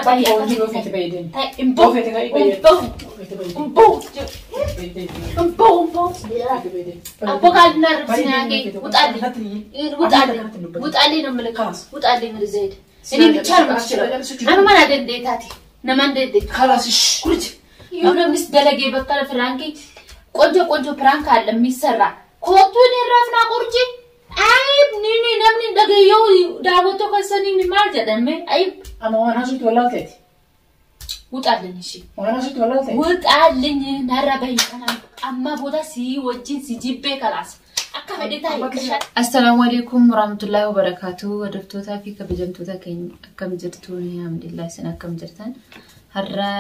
باي أقول في تبيدين امبو في تبيدين امبو أبو قال نربسنا كي وتقالي نملك وتقالي من زيد إني بتشارك أنا ما نادين ديتاتي نمان ديت خلاص كرج يوم نمس دلقي بطل فرانكي كونجو فرانك على ميسرة كوتوني رافنا كرجي عيب نيني نمني دقيو دعوتو كسني ممارجة دمي عيب أما وأنا شفت ولا تأتي وتقالني شيء وأنا شفت ولا تأتي وتقالني نربي أنا أما بودا سي وجين سي جيبه خلاص السلام عليكم ورحمة الله وبركاته ودفتوتا في كبجمتوتا كم جرتوني الحمد لله سنة كم جرتان هرا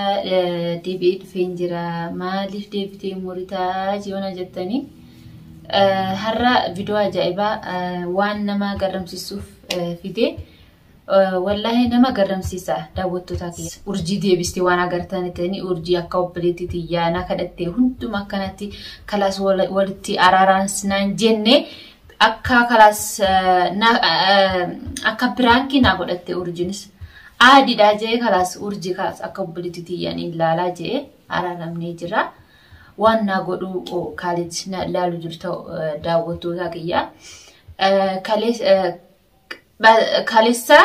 ديبيد فينجرا مالف ديبتي موريتا جيونا جتاني هرا فيديو عجائبا وان نما قرم سيسوف فيدي والله نما قرم سيسا داوتوتا كي ورجي ديبستي وانا قرتاني تاني ورجي اكاو بليتي تيانا كدتي هنتو مكانتي كلاس ولتي اراران سنان جنة اكا كلاس اكا برانكي نا قدتي ورجينس عادي داجي كلاس ورجي كلاس اكاو بليتي تياني لالا جي ارارام نيجرا وانا قدو كاليج لالو جرتو داوتوتا كيا كاليسا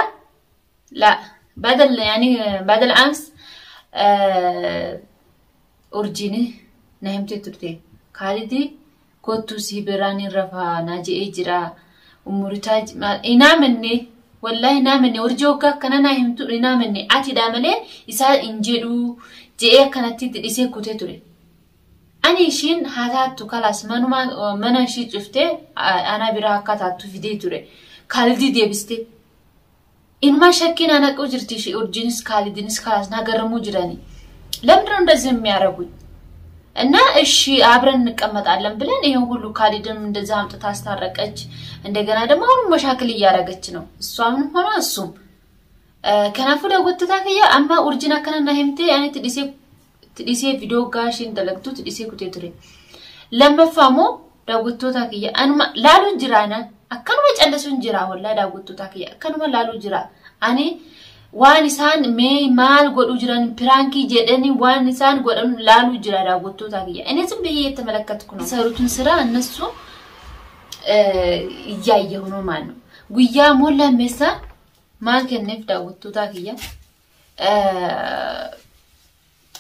لا بدل يعني بدل أمس أورجيني نهمتي ترتي خالدي كنتو سيبراني رفا ناجي إجرا ومرتاج ما إنامني والله إنامني ورجوكا كنا نهمتو إنامني عتي داملي إسا إنجلو جئة كانت تدريسي كتيتوري أني شين هاتاتو كلاس منا شي شفته أنا براها كاتاتو فيديتوري خالدي ديبستي إنما شكين أنا كوجرتي شيء أورجينس خالدينس خلاص ناقرمو جراني لم نرندزم يعرفون أنا الشيء عبرن نكمل علم بلن إيه هو خالدين من دزام تتاستارك أج عندنا ده ما هو مشاكل يارجتشنو السوامن هنا السوم كان أفضل قلت تاكيا أما أورجينا كنا نهمتي يعني تديسي فيديو كاشين دلقتو تديسي كتير لما فهموا لو قلت تاكيا أنا لالو جرانا أكنو ما جلسون جرا ولا دا قلت تاكيا أكنو ما لالو جرا أني وانسان مي مال قلوا جران برانكي جدني وانسان قلوا لالو جرا دا قلت تاكيا أنا زبيه يتملكت كنا سارتون سرا النسو يجيهونو مانو ويا مولا مسا مال كنف دا قلت تاكيا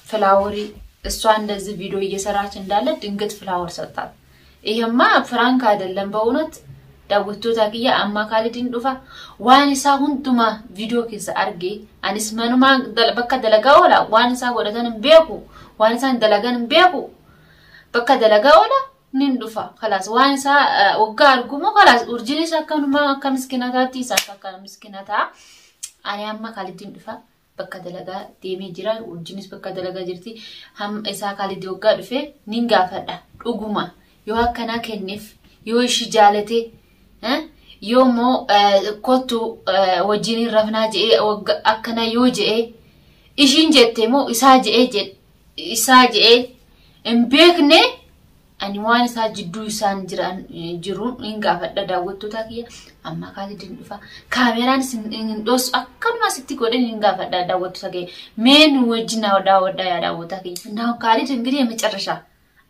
فلاوري السوان دز فيديو يسرعش ندالة دنقت فلاور سطات إيه ما فرانك هذا اللي بقولت داوتو تاكيا أما خالدين دوفا وانسا هنتما فيديو كيس أرجي أنس منو ما بكا دلقا ولا وانسا ودتان بيكو وانسا دلقان بيكو بكا دلقا ولا نندوفا خلاص وانسا وقار قومو خلاص أرجيني ساكانو ما كمسكيناتاتي ساكان مسكيناتا أنا أما خالدين دوفا بكا دلقا ديمي جرا أرجينيس بكا دلقا جرتي هم إسا خالدي وقار في نينغا فدا أقوما يو هكنا كنف يو إشي جالتي يومو كوتو وجيني رفنا جئ أكنا يوجئ إيشين جتمو إساجئ إمبيكني أنيوان إساجدو إسان جرون إنغا فدا داوتو تاكيا أما خالدين دفا كاميران دوس أكنا ستي كودين إنغا فدا داوتو تاكيا مين وجنا ودا يا داوتو تاكيا ناو خالدين غري مچرشا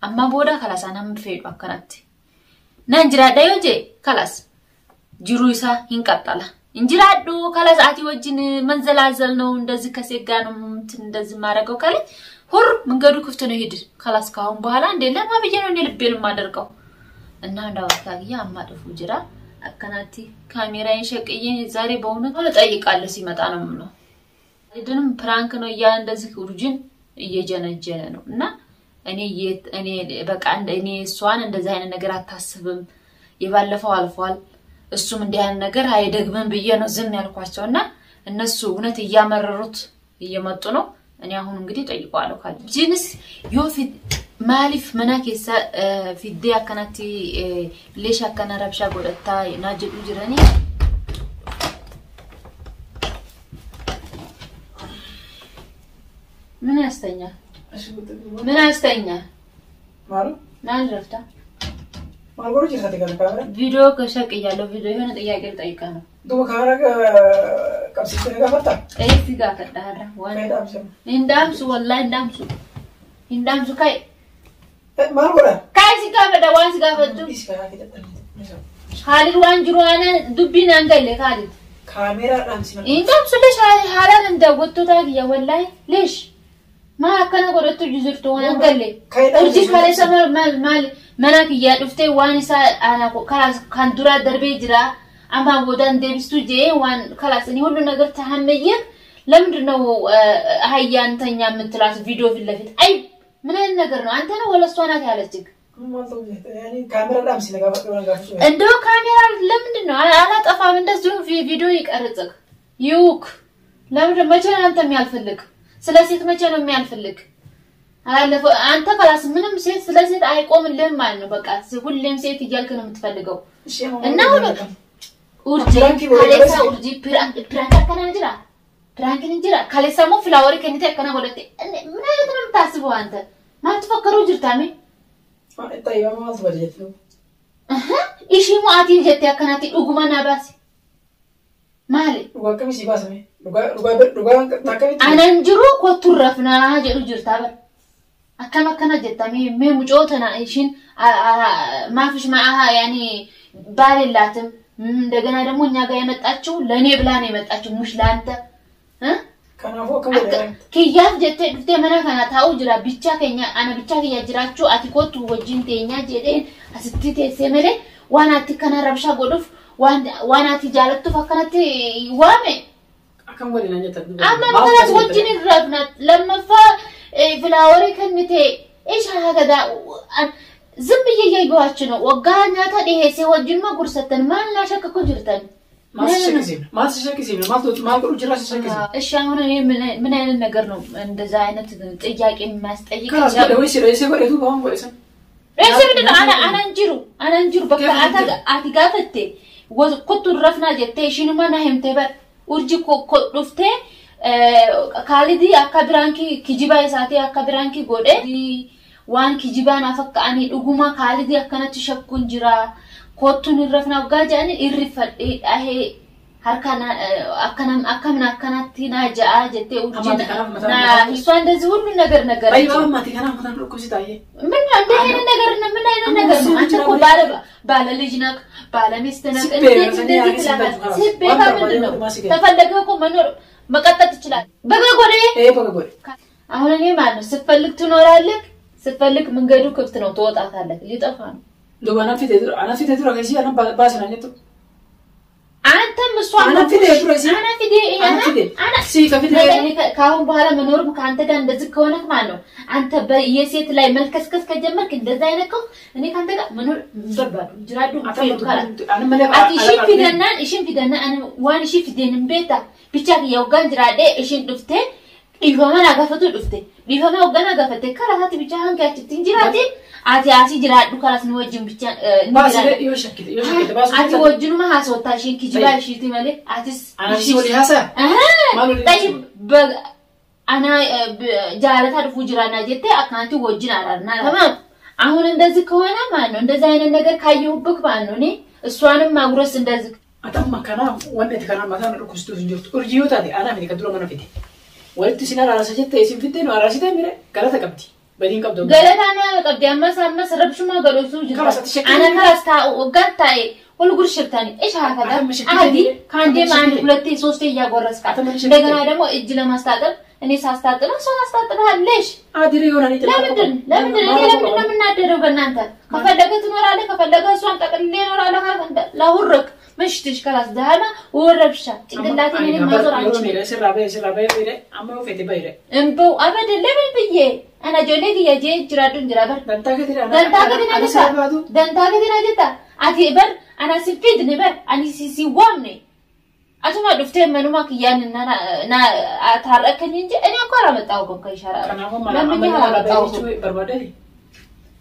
أما بودا خلاص أنا مفيد أكناتي نانجرا دايوجي خلاص جرويسا هنكتالا انجرا دو خلاص آتي وجين منزلازل نو اندازي كسيغانو اندازي مارغو كالي هور منغدو كفتو نهيد خلاص كاون بحالا اندي لما بيجينو ني لبيل مادرقو እና እንዳወጣጊያ አማጥፉ ጅራ አከናቲ ካሜራዬን ሸቅዬ ዛሬ በእውነት ወለ ጠይቃለሁ ሲመጣ ነው ምነው አይደንም ፕራንክ ነው ያ እንደዚህ ኡርጂን እየጀነጀነ ነው እና እኔ በቃ እኔ ሷን እንደዛ አይነት ነገር አታስብም ይባለፈው አልፏል እሱም እንዲህ አይነት ነገር አይደግመን ብዬ ነው ዝም ያልኳቸውና እነሱ እውነት ያመረሩት እየመጡ ነው እኔ አሁን እንግዲህ ጠይቋለሁ ካለ ጂንስ ዮፊት ማሊፍ መናከሳ ፊዴ አከናቲ ሌሽ አከና ረብሻ ጎደታ ናጀዱ ጅራኒ ምን ያስተኛ ማሩ ማን ረፍታ ማልጎሮች ይሰጥ ይገለካለ ቪዲዮ ከሸቅ ያለው ቪዲዮ የሆነ ጥያቄ ልጠይቃ ነው ዶ ካራጋ qabsiiftee ni gaafatta? Si gaafadha har'a waan. Ka'ee dhaamsa. Hin dhaamsu wallaahi hin dhaamsu. Hin dhaamsu ka'e. Maal godha? Ka'e si gaafadha waan si gaafadhu. Is karaa kee dadhabee. Khalid waan jiru ana dubbiin aan galle Khalid. Kaameeraa dhaamsi. Hin dhaamsu leesh haalaan hin daawwattootaa kiyya wallaahi leesh. Maa akkana godhattu jirtu waan galle. Urjii kaleessa maal mana kiyyaa dhuftee waan isaa kan duraa darbee jira. Amma boodaan deebistu jee waan kalaasanii ሁሉ ነገር ተሐመየን ለምንድነው አህያንተኛ የምትላት ቪዲዮ ፊት ለፊት አይ ምን አይነት ነገር ነው አንተ ነው ወለ እሷ ናት ያለችክ ካሜራ ዳምሲ ነገር ጋፈሽ እንደው ካሜራ ለምንድነው አላጠፋም እንደዚሁ ቪዲዮ ይቀርጽክ ይውክ ለምን መቼ ነው አንተ የሚያልፈልክ ስለሴት መቼ ነው የሚያልፈልክ አላለፈ አንተ ከላስ ምንም ሴት ስለሴት አይቆምልህም ማለት ነው በቃ ሁሌም ሴት እያልክ ነው የምትፈልገው እና urji kalesa urji prank akkana jira prank jira kalesa mo flower kenite akkana godate mina yetram tasibu anta ma tafakkaru jirtami tayyiba ma asbajetu ishi mo ati jette akkanati duguma na basi mali wakami si basame duga takami anan jiru ko turrafna jedhu jirta bar akkana jettami me mucotana ishin maafish maaha yani ባልላትም እንደገና ደግሞ እኛ ጋር የመጣችው ለኔ ብላ ነው የመጣችው ሙሽ ላንተ ከናፎ ከወደ ከያፍ ጀተ ድፍቴ መና ካና ታው ጅራ ብቻ ከኛ አና ብቻ ከያጅራችሁ አቲኮቱ ወጅንቴኛ ጀዴን አስቲቴ ሰመለ ዋናቲ ከና ረብሻ ጎዱፍ ዋናቲ ጃለቱ ፈከናቲ ዋሜ አከም ወደ ነኝታ አማ ማለት ወጅን ይረብናት ለመፋ ፍላወሪ ከንቴ ايش هذا ዝም በየያዩዋች ነው ወጋኛ ታዲያ ሲወጅማ ጉርሰተን ማን ላሸከኩ ጅርተን ማስሸከሲም ማልቁ ጅራስ ሸከሲ እሺ አሁን ምን አይነት ነገር ነው እንደዛ አይነት ጥያቄ የሚያስጠይቅ ወይስ ባሁን ወይስ ምንድን አና እንጅሩ በቃ አቲጋፈቴ ወቁቱ ረፍና ጀቴ ሽንማ ናህምቴ በር ኡርጂ ኮ ዱፍቴ ካሊዲ አካብራንኪ ኪጂባ ይሳቴ አካብራንኪ ጎዴ waan kijibaan afakkaani dhuguma kaalidi akkanatti shakkuun jira kottuun irrafna waggaajaan irrifadhee dhahee harkana akkanatti naa ja'a jettee urjii na hiswaan እንደዚህ ሁሉ ነገር አይባ ማቲ kana መታን ሩኩ ሲታየ ምን አይነት ነገር አንተ እኮ ባለ ልጅ ነክ ባለ ሚስት ነክ እንደዚህ ትላለህ ሲቤታ ምንድነው ተፈለገ እኮ መኖር መቀጠል ትችላለህ በገጎዴ አሁን እኔ ማለት ስትፈልግ ትኖራለህ ስትፈልግ መንገዱ ክፍት ነው ተወጣታለህ ሊጠፋ ነው ለዋና ፊት ድሮ ከዚህ አና ባስናኘቱ አንተም እሷ አና ፊት አና ሲ ከፊት ካሁን በኋላ መኖርም ካንተ ጋር እንደዚህ ከሆነክ ማለት ነው አንተ በየሴት ላይ መልከስከስ ከጀመርክ እንደዛ አይነከው እኔ ካንተ ጋር መኖር ዘባዱ ጅራዱ እሺን ፊደና አና ዋን እሺ ፊደንም ቤታ ብቻ ያውጋን ጅራዴ እሺን ድፍቴ ይፈማና ጋፈቱ ድፍቴ ቢፈማ ወገና ጋፈቴ ካላታት ብቻ አንካች ትንጅራቴ አቲ ጅራዱ ካላስ ነው ወጅን ብቻ አቲ ወጅኑ ማሐሶታሽ ኪጅባሽ ትመለ አቲስ አናሲ ወዲ ሐሳ طيب አና ጃለታ ድፉ ጅራና ጀቴ አካንቲ ወጅን አራና ተማም አሁን እንደዚህ ከሆነ ማን ነው እንደዚህ አይነት ነገር ካየሁብክ ማን ነው እኔ እሷንም ማጉረስ እንደዚህ አታማ ካና ወንዴት ካና ማታን ሩኩስቱ እንጆት ኡርጂዮታዲ አና ምን ከድሮ ማነፊቴ ወልት ሲናራ አራሰጀተ ሲንፊቴ ነው አራሲታ ሚረ ገለታ ቀብቲ በዲን ቀብዶ ገለታና ቀብዲ አማሳማስ ረብሽማ ገሎሱ ጅራ አና ካስታ ወጋታይ ሁሉ ጉርሽርታኒ እሺ አካዳ አዲ ካንዴ ማን ሁለቴ ሶስቴ ያጎረስካ እንደገና ደግሞ እጅ ለማስታጠብ እኔ ሳስታጥብ እሷ ታስታጥባለሽ አዲሪ ይሆናል ለምን ለምናደረው በእናንተ ከፈለገ ትኖራለህ ከፈለገ እሷን ጠቅልሌ እኖራለሁ ለሁርክ مشتش خلاص دهنا وربشة تقدلاتي من المازور عنشي سرابي بيري أما وفيتي بيري انبو أبدا لمن بيه أنا جونيكي يجي جرادون جرابر دنتاكي دينا جتا أتي بر أنا سفيدني بر أني سي وامني أتوما دفتين منوما كيان نا أتحركني نجي أنا أقارا متاوكم كيشارة لمن يهلا متاوكم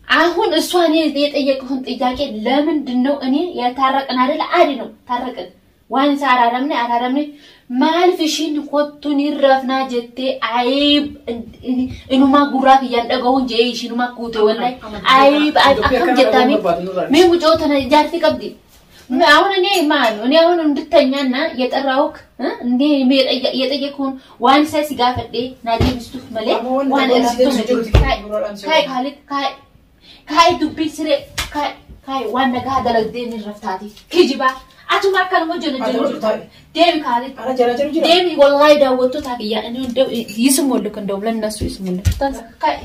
አሁን እሷን የጠየቀውን ጥያቄ ለምንድነው እኔ ያታረቀን አይደል አዲ ነው ታረቀን ዋንሳ አራራምኔ ማልፍሽን ኮቱን ይረፍና ጀቴ አይብ እንማ ጉራክ ያንደገውን ጄሽንማ ኩቴ ወላይ አይብ አከም ጀታሚ ሜሙ ጆተነ ጃርቲ ቀብዲ አሁን እኔ ማን እኔ አሁን እንድተኛና የጠራውክ እንዴ የጠየቅኩን ዋን ሳይ ሲጋፈዴ ናዲ ሚስቱ መለ ዋን ካይ ካሊክ ካይ ዱቢ ስሬ ካይ ዋን ነጋ ደለግዴን ረፍታቲ ኪጂባ አቱማ ከልሞ ጀነ ዴም ካሊክ ዴም ወላሂ ዳወቶ ታቂያ እኔ እንደው ይስሙልክ እንደው ለነሱ ይስሙልክ ካይ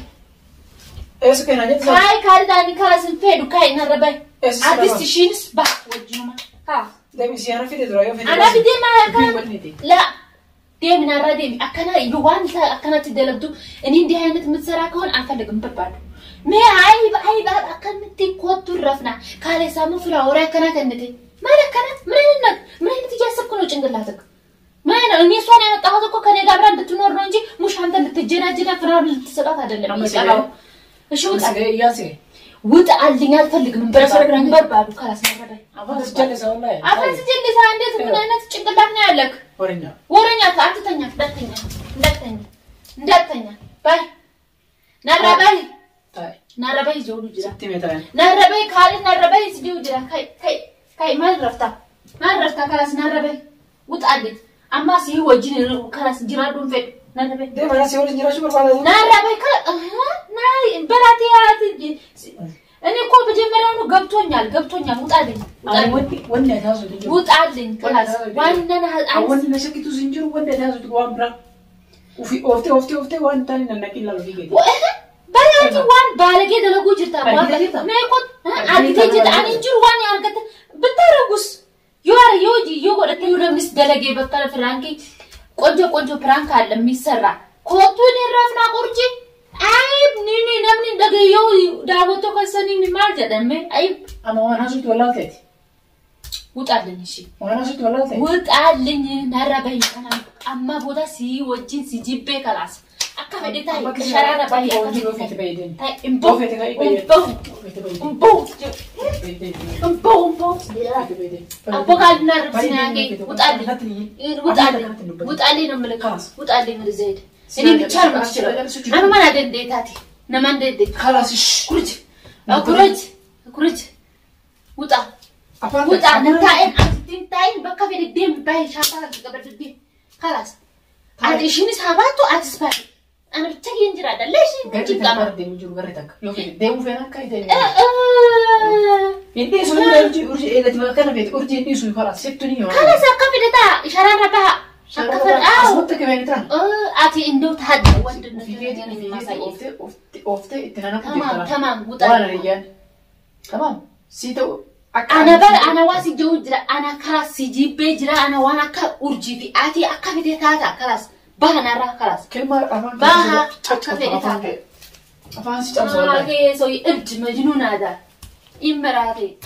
እሱ ከና ጀት ካይ ካርዳኒ ካራስን ፌዱ ካይ ነረባይ አዲስ ሽንስ ባ ወጅኑማ ها دايما سيارة في الدراية في أنا بدي ما لا دايما أنا دايما أكنا يوان أكنا تدلبدو إني دي هاي متسرع كون أفلق مبرد ما عيب بعد أكنا تيكوت الرفنا كالي سامو في العورة كنا كنتي ما لك كنا ما هي تجاسب كله جنجلاتك ما أنا الناس وانا متعهدكو كان يدابران بتنور رونجي مش هم تنتجنا جنا فرار التصرفات هذا اللي بيسألوا شو ياسي وتعالي أفلق من برباد وخلاص نربي أفلس جلسة والله أفلس جلسة عندك من أنا تشقلبنا لك ورنيا تعطتني ندتني باي نربي نربي جودو جرا نربي خالد نربي سديو جرا كاي ما رفتا خلاص نربي وتعالي أما سي وجين خلاص جرا دون فين نربي ده ما سي وجين جرا شو برباد نربي ناي بلاتي هاتي أنا كل بجمرة إنه قبتوني متعلم وين هذا متعلم خلاص وين أنا أول ما شكيت زنجر وين هذا تقوم برا وفي أوفتي وين تاني ننقل له في كده بلاتي وين بالك ده لو جرت ما يكون عادي تجد أنا إنجر وين ياركت بترقص يوجي يقول أتيونا مس دلقي بطل فرانكي كونجو فرانك على ميسرة كوتوني رفنا قرجي عيب نيني نمني دقيو دعوتو كساني ممال جدامي عيب أما وانا سويت ولا تاتي وتعلني شي وانا سويت ولا تاتي وتعلني نربي أنا أما بودا سي وجين سي جيبه خلاص أكمل دي تاي شرارة باي أكمل في تبيدين تاي إمبو أبو قال نرب سناقي وتعلي نملك وتعلي من زيد إني بتشار مشكلة أنا ما ندين ديتاتي نمان ديت خلاص كرج وتا نتاين تنتاين بكا في الدين باي شاطر قبل الدين خلاص عاد إيشيني سحباتو أتسبار أنا بتجي إنجرا ده ليش إنجرا كمان دين جور غريتك لو في الدين وفينا كايدين يدي سوي أرجي إذا تبغى كنا في أرجي يدي سوي خلاص سبتني خلاص أكمل دتا إشارة ربها أكفر أصوت كمان ترى أتي إندو تهدى في بيتي أوفتي إتنا تمام وانا رجال تمام سيتو أنا واسي جوجرا أنا خلاص سيجي بيجرا أنا وانا كأرجي في أتي أكفر دتا خلاص بها نرى خلاص كلمة بها أكفر دتا أفان سيتو سوي إبج مجنون هذا إمراتي